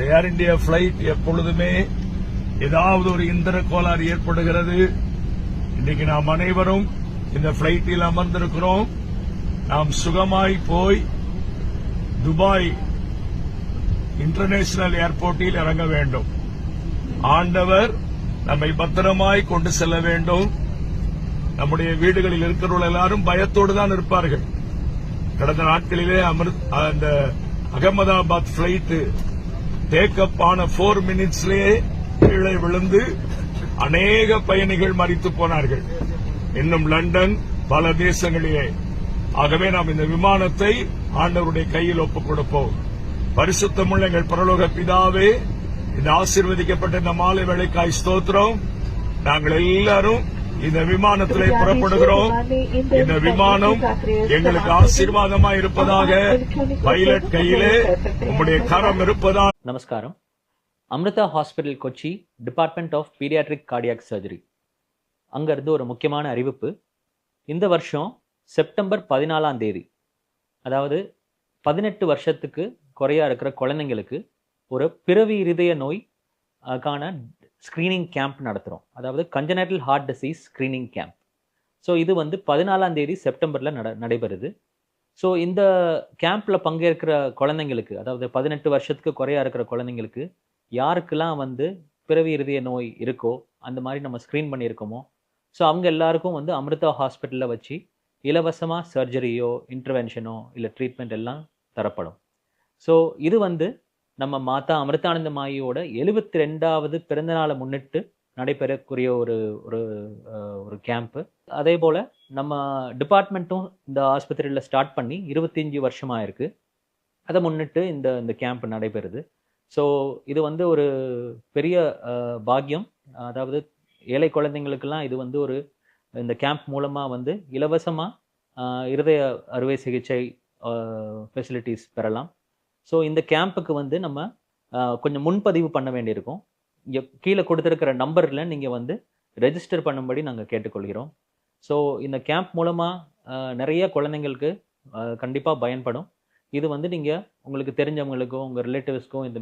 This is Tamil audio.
ஏர் இந்தியா பிளைட் எப்பொழுதுமே ஏதாவது ஒரு இந்திர கோளாறு ஏற்படுகிறது. இன்னைக்கு நாம் அனைவரும் இந்த பிளைட்டில் அமர்ந்திருக்கிறோம். நாம் சுகமாய் போய் துபாய் இன்டர்நேஷனல் ஏர்போர்ட்டில் இறங்க வேண்டும். ஆண்டவர் நம்மை பத்திரமாய் கொண்டு செல்ல வேண்டும். நம்முடைய வீடுகளில் இருக்கிறவர்கள் எல்லாரும் பயத்தோடு தான் இருப்பார்கள். கடந்த நாட்களிலே அந்த அகமதாபாத் பிளைட் டேக்கப் ஆன 4 மினிட்ஸ்லேயே கீழே விழுந்து அநேக பயணிகள் மரித்து போனார்கள். இன்னும் லண்டன் பல தேசங்களிலே. ஆகவே நாம் இந்த விமானத்தை ஆண்டவருடைய கையில் ஒப்புக் கொடுப்போம். பரிசுத்தமுள்ள எங்கள் பரலோக பிதாவே, இந்த ஆசீர்வதிக்கப்பட்ட இந்த மாலை வேளைக்காய் ஸ்தோத்திரம். நாங்கள் எல்லாரும் இந்த விமானத்திலே புறப்படுகிறோம். இந்த விமானம் எங்களுக்கு ஆசீர்வாதமாக இருப்பதாக. பைலட் கையிலே உங்களுடைய கரம் இருப்பதாக. நமஸ்காரம். Amrita hospital Kochi, department of paediatric cardiac surgery, அங்கிருந்து ஒரு முக்கியமான அறிவிப்பு. இந்த வருஷம் செப்டம்பர் 14ஆம் தேதி, அதாவது 18 வருஷத்துக்கு குறையா இருக்கிற குழந்தைங்களுக்கு ஒரு பிறவி இருதய நோய்க்கான ஸ்க்ரீனிங் கேம்ப் நடத்துகிறோம். அதாவது congenital heart disease screening camp. So இது 14ஆம் தேதி செப்டம்பரில் நடைபெறுது. ஸோ இந்த கேம்பில் பங்கேற்கிற குழந்தைங்களுக்கு, அதாவது 18 வருஷத்துக்கு குறையா இருக்கிற குழந்தைங்களுக்கு யாருக்கெல்லாம் பிறவி இருதய நோய் இருக்கோ, அந்த மாதிரி நம்ம ஸ்க்ரீன் பண்ணியிருக்கோமோ, ஸோ அவங்க எல்லாருக்கும் அமிர்தா ஹாஸ்பிட்டலில் வச்சு இலவசமாக சர்ஜரியோ இன்டர்வென்ஷனோ இல்லை ட்ரீட்மெண்ட் எல்லாம் தரப்படும். ஸோ இது நம்ம மாதா அமிர்தானந்தமாயியோட 72வது பிறந்தநாளை முன்னிட்டு நடைபெறக்கூடிய ஒரு ஒரு கேம்ப்பு. அதே போல் நம்ம டிபார்ட்மெண்ட்டும் இந்த ஆஸ்பத்திரியில் ஸ்டார்ட் பண்ணி 25 வருஷமாக இருக்குது. அதை முன்னிட்டு இந்த கேம்ப் நடைபெறுது. ஸோ இது ஒரு பெரிய பாக்கியம். அதாவது ஏழை குழந்தைங்களுக்கெல்லாம் இது ஒரு இந்த கேம்ப் மூலமாக இலவசமாக இருதய அறுவை சிகிச்சை ஃபெசிலிட்டிஸ் பெறலாம். ஸோ இந்த கேம்புக்கு நம்ம கொஞ்சம் முன்பதிவு பண்ண வேண்டியிருக்கும். இங்கே கீழே கொடுத்துருக்கிற நம்பரில் நீங்கள் ரெஜிஸ்டர் பண்ணும்படி நாங்கள் கேட்டுக்கொள்கிறோம். ஸோ இந்த கேம்ப் மூலமாக நிறைய குழந்தைங்களுக்கு கண்டிப்பாக பயன்படும். இது நீங்கள் உங்களுக்கு தெரிஞ்சவங்களுக்கும் உங்கள் ரிலேட்டிவ்ஸ்க்கும் இந்த